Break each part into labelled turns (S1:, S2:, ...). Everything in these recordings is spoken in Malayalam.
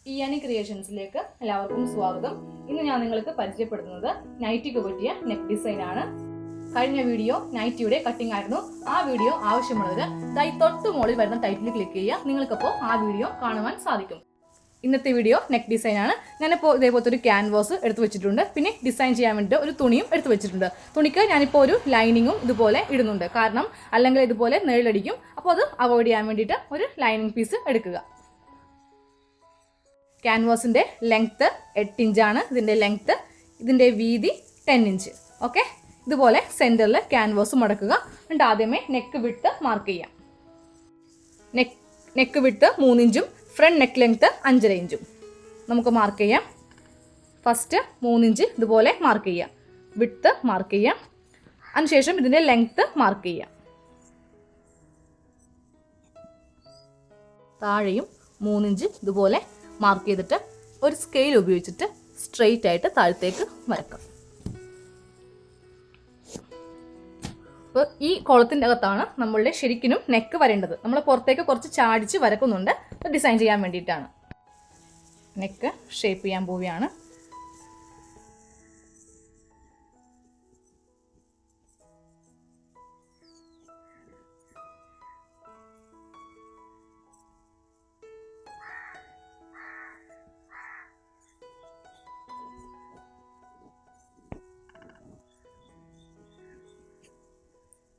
S1: ഇയാനി ക്രിയേഷൻസിലേക്ക് എല്ലാവർക്കും സ്വാഗതം. ഇന്ന് ഞാൻ നിങ്ങൾക്ക് പരിചയപ്പെടുത്തുന്നത് നൈറ്റിക്ക് പറ്റിയ നെക്ക് ഡിസൈൻ ആണ്. കഴിഞ്ഞ വീഡിയോ നൈറ്റിയുടെ കട്ടിംഗ് ആയിരുന്നു. ആ വീഡിയോ ആവശ്യമുള്ളവർ തൊട്ട് മുകളിൽ വരുന്ന ടൈറ്റിൽ ക്ലിക്ക് ചെയ്യുക. നിങ്ങൾക്കപ്പോൾ ആ വീഡിയോ കാണുവാൻ സാധിക്കും. ഇന്നത്തെ വീഡിയോ നെക്ക് ഡിസൈൻ ആണ്. ഞാനിപ്പോൾ ഇതേപോലത്തെ ഒരു ക്യാൻവാസ് എടുത്ത് വെച്ചിട്ടുണ്ട്. പിന്നെ ഡിസൈൻ ചെയ്യാൻ വേണ്ടിയിട്ട് ഒരു തുണിയും എടുത്ത് വെച്ചിട്ടുണ്ട്. തുണിക്ക് ഞാനിപ്പോൾ ഒരു ലൈനിങ്ങും ഇതുപോലെ ഇടുന്നുണ്ട്. കാരണം അല്ലെങ്കിൽ ഇതുപോലെ നിഴലടിക്കും. അപ്പോൾ അത് അവോയ്ഡ് ചെയ്യാൻ വേണ്ടിയിട്ട് ഒരു ലൈനിങ് പീസ് എടുക്കുക. ക്യാൻവാസിൻ്റെ ലെങ്ത്ത് 8 ഇഞ്ചാണ്. ഇതിൻ്റെ ലെങ്ത്ത്, ഇതിൻ്റെ വീതി 10 ഇഞ്ച്. ഓക്കെ, ഇതുപോലെ സെൻറ്ററിൽ ക്യാൻവാസ് മടക്കുക. എന്നിട്ട് ആദ്യമേ നെക്ക് വിട്ട് മാർക്ക് ചെയ്യാം. നെക്ക് വിട്ട് 3 ഇഞ്ചും ഫ്രണ്ട് നെക്ക് ലെങ്ത്ത് 5.5 ഇഞ്ചും നമുക്ക് മാർക്ക് ചെയ്യാം. ഫസ്റ്റ് 3 ഇഞ്ച് ഇതുപോലെ മാർക്ക് ചെയ്യാം, വിട്ട് മാർക്ക് ചെയ്യാം. അതിനുശേഷം ഇതിൻ്റെ ലെങ്ത്ത് മാർക്ക് ചെയ്യാം. താഴെയും 3 ഇഞ്ച് ഇതുപോലെ മാർക്ക് ചെയ്തിട്ട് ഒരു സ്കെയിൽ ഉപയോഗിച്ചിട്ട് സ്ട്രെയിറ്റ് ആയിട്ട് താഴത്തേക്ക് വരക്കാം. അപ്പോൾ ഈ കോളത്തിൻ്റെ അകത്താണ് നമ്മളുടെ ശരിക്കും നെക്ക് വരേണ്ടത്. നമ്മൾ പുറത്തേക്ക് കുറച്ച് ചാടിച്ച് വരക്കുന്നുണ്ട്, ഡിസൈൻ ചെയ്യാൻ വേണ്ടിയിട്ടാണ്. നെക്ക് ഷേപ്പ് ചെയ്യാൻ പോവുകയാണ്.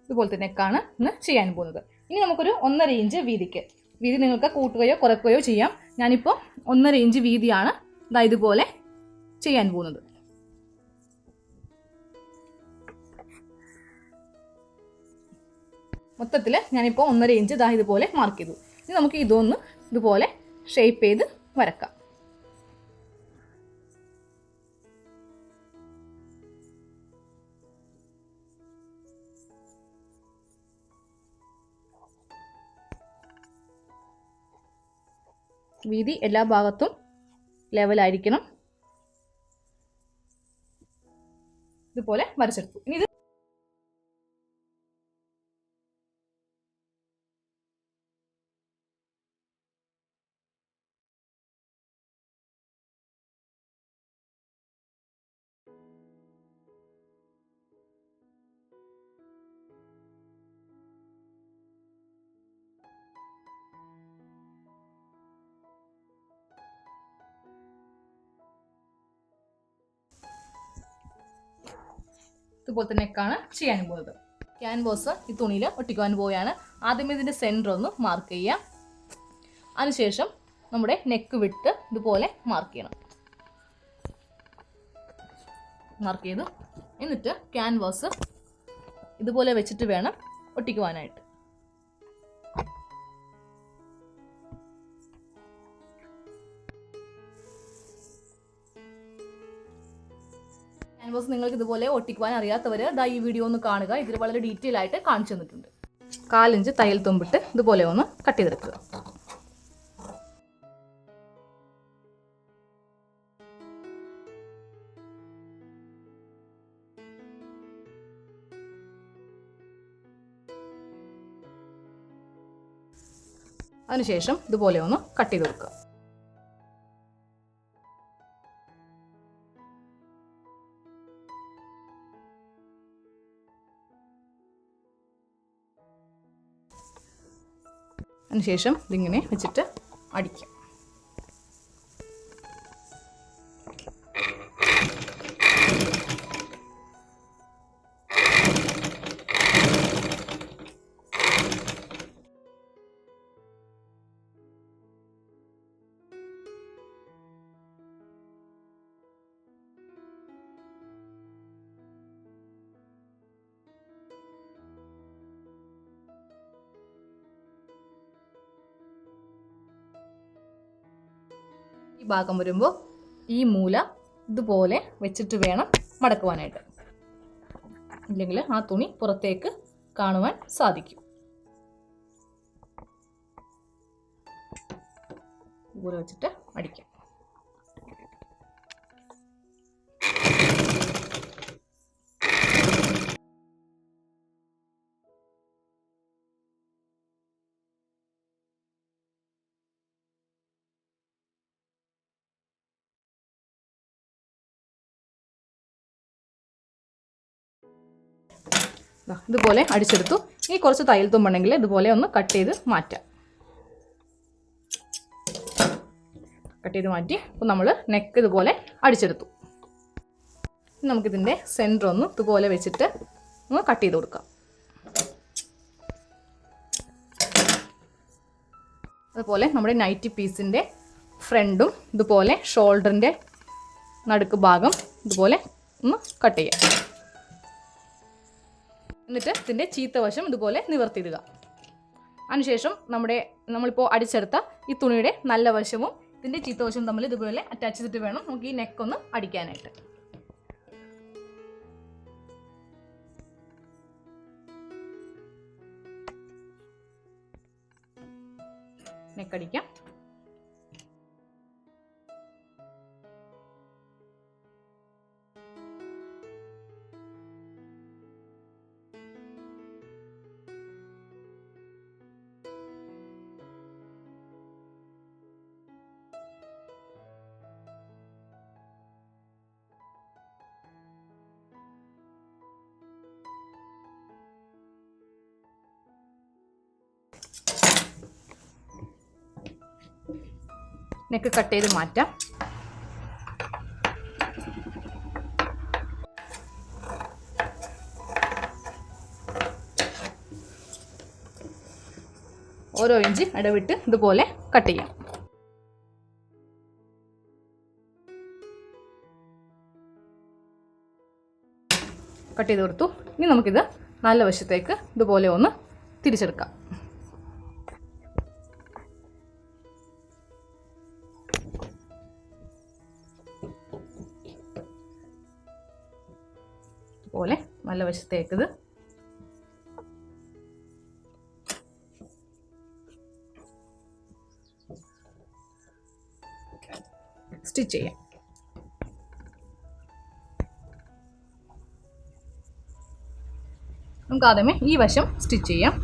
S1: ഇതുപോലത്തെ നെക്കാണ് ഇന്ന് ചെയ്യാൻ പോകുന്നത്. ഇനി നമുക്കൊരു 1.5 ഇഞ്ച് വീതിക്ക്, വീതി നിങ്ങൾക്ക് കൂട്ടുകയോ കുറയ്ക്കുകയോ ചെയ്യാം. ഞാനിപ്പോൾ 1.5 ഇഞ്ച് വീതിയാണ് ഇതുപോലെ ചെയ്യാൻ പോകുന്നത്. മൊത്തത്തിൽ ഞാനിപ്പോൾ 1.5 ഇഞ്ച് ഇതുപോലെ മാർക്ക് ചെയ്തു. ഇനി നമുക്ക് ഇതൊന്ന് ഇതുപോലെ ഷേപ്പ് ചെയ്ത് വരക്കാം. വീതി എല്ലാ ഭാഗത്തും ലെവലായിരിക്കണം. ഇതുപോലെ വരച്ചെടുത്തു. ഇനി ഇത് ഇതുപോലത്തെ നെക്കാണ് ചെയ്യാൻ പോകുന്നത്. ക്യാൻവാസ് ഈ തുണിയിൽ ഒട്ടിക്കുവാൻ പോവുകയാണ്. ആദ്യമേ ഇതിൻ്റെ സെൻറ്റർ ഒന്ന് മാർക്ക് ചെയ്യാം. അതിനുശേഷം നമ്മുടെ നെക്ക് വിട്ട് ഇതുപോലെ മാർക്ക് ചെയ്യണം. മാർക്ക് ചെയ്തു. എന്നിട്ട് ക്യാൻവാസ് ഇതുപോലെ വെച്ചിട്ട് വേണം ഒട്ടിക്കുവാനായിട്ട്. ക്യാൻവാസ് നിങ്ങൾക്ക് ഇതുപോലെ ഒട്ടിക്കുവാൻ അറിയാത്തവർ ഈ വീഡിയോ ഒന്ന് കാണുക. ഇതിൽ വളരെ ഡീറ്റെയിൽ ആയിട്ട് കാണിച്ചു തന്നിട്ടുണ്ട്. 1/4 ഇഞ്ച് തയ്യൽ തുമ്പിട്ട് ഇതുപോലെ ഒന്ന് കട്ട് ചെയ്തെടുക്കുക. അതിനുശേഷം ഇതുപോലെ ഒന്ന് കട്ട് ചെയ്ത് കൊടുക്കുക. അതിനുശേഷം ഇതിങ്ങനെ വെച്ചിട്ട് അടിക്കാം. ഈ ഭാഗം വരുമ്പോൾ ഈ മൂല ഇതുപോലെ വെച്ചിട്ട് വേണം മടക്കുവാനായിട്ട്. ഇല്ലെങ്കിൽ ആ തുണി പുറത്തേക്ക് കാണുവാൻ സാധിക്കും. ഇതുപോലെ വെച്ചിട്ട് അടിക്കാം. ഇതുപോലെ അടിച്ചെടുത്തു. ഇനി കുറച്ച് തയ്യൽ തുമ്പുണ്ടെങ്കിൽ ഇതുപോലെ ഒന്ന് കട്ട് ചെയ്ത് മാറ്റാം. കട്ട് ചെയ്ത് മാറ്റി അപ്പോൾ നമ്മൾ നെക്ക് ഇതുപോലെ അടിച്ചെടുത്തു. നമുക്കിതിൻ്റെ സെൻറ്റർ ഒന്ന് ഇതുപോലെ വെച്ചിട്ട് ഒന്ന് കട്ട് ചെയ്ത് കൊടുക്കാം. അതുപോലെ നമ്മുടെ നൈറ്റി പീസിൻ്റെ ഫ്രണ്ടും ഇതുപോലെ ഷോൾഡറിൻ്റെ നടുക്ക് ഭാഗം ഇതുപോലെ ഒന്ന് കട്ട് ചെയ്യാം. എന്നിട്ട് ഇതിൻ്റെ ചീത്ത വശം ഇതുപോലെ നിവർത്തിയിടുക. അതിനുശേഷം നമ്മളിപ്പോൾ അടിച്ചെടുത്ത ഈ തുണിയുടെ നല്ല വശവും ഇതിൻ്റെ ചീത്ത വശവും തമ്മിൽ ഇതുപോലെ അറ്റാച്ച് ചെയ്തിട്ട് വേണം നമുക്ക് ഈ നെക്കൊന്ന് അടിക്കാനായിട്ട്. നെക്കടിക്കാം. നെക്ക് കട്ട് ചെയ്ത് മാറ്റാം. ഓരോ ഇഞ്ച് ഇടവിട്ട് ഇതുപോലെ കട്ട് ചെയ്യാം. കട്ട് ചെയ്ത് കൊടുത്തു. ഇനി നമുക്കിത് നല്ല വശത്തേക്ക് ഇതുപോലെ ഒന്ന് തിരിച്ചെടുക്കാം. പോലെ നല്ല വശത്തേക്ക് ഇത് സ്റ്റിച്ച് ചെയ്യാം. നമുക്ക് ആദ്യമേ ഈ വശം സ്റ്റിച്ച് ചെയ്യാം.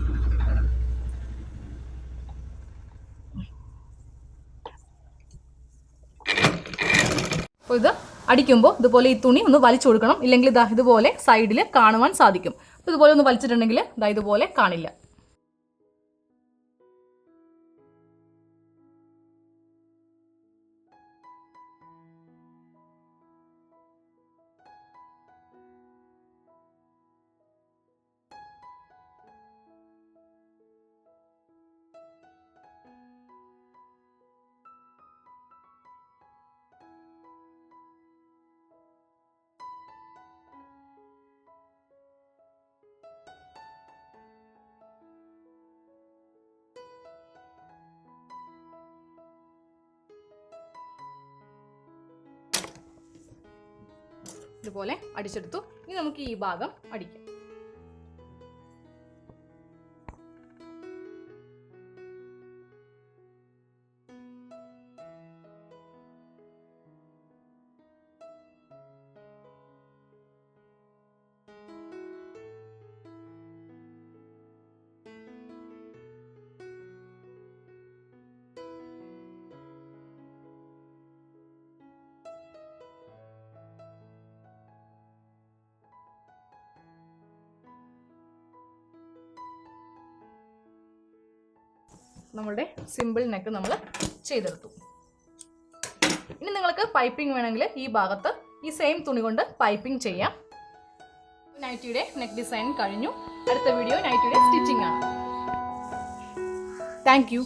S1: അപ്പോൾ ഇത് അടിക്കുമ്പോൾ ഇതുപോലെ ഈ തുണി ഒന്ന് വലിച്ചു കൊടുക്കണം. ഇല്ലെങ്കിൽ ഇതുപോലെ സൈഡിൽ കാണുവാൻ സാധിക്കും. അപ്പോൾ ഇതുപോലെ ഒന്ന് വലിച്ചിട്ടുണ്ടെങ്കിൽ ഇതുപോലെ കാണില്ല. ഇതുപോലെ അടിച്ചെടുത്തു. ഇനി നമുക്ക് ഈ ഭാഗം അടിക്കാം. നമ്മളുടെ സിമ്പിൾ നെക്ക് നമ്മൾ ചെയ്തെടുത്തു. ഇനി നിങ്ങൾക്ക് പൈപ്പിംഗ് വേണമെങ്കിൽ ഈ ഭാഗത്ത് ഈ സെയിം തുണി കൊണ്ട് പൈപ്പിംഗ് ചെയ്യാം. നൈറ്റിയുടെ നെക്ക് ഡിസൈൻ കഴിഞ്ഞു. അടുത്ത വീഡിയോ നൈറ്റിയുടെ സ്റ്റിച്ചിങ് ആണ്. Thank you.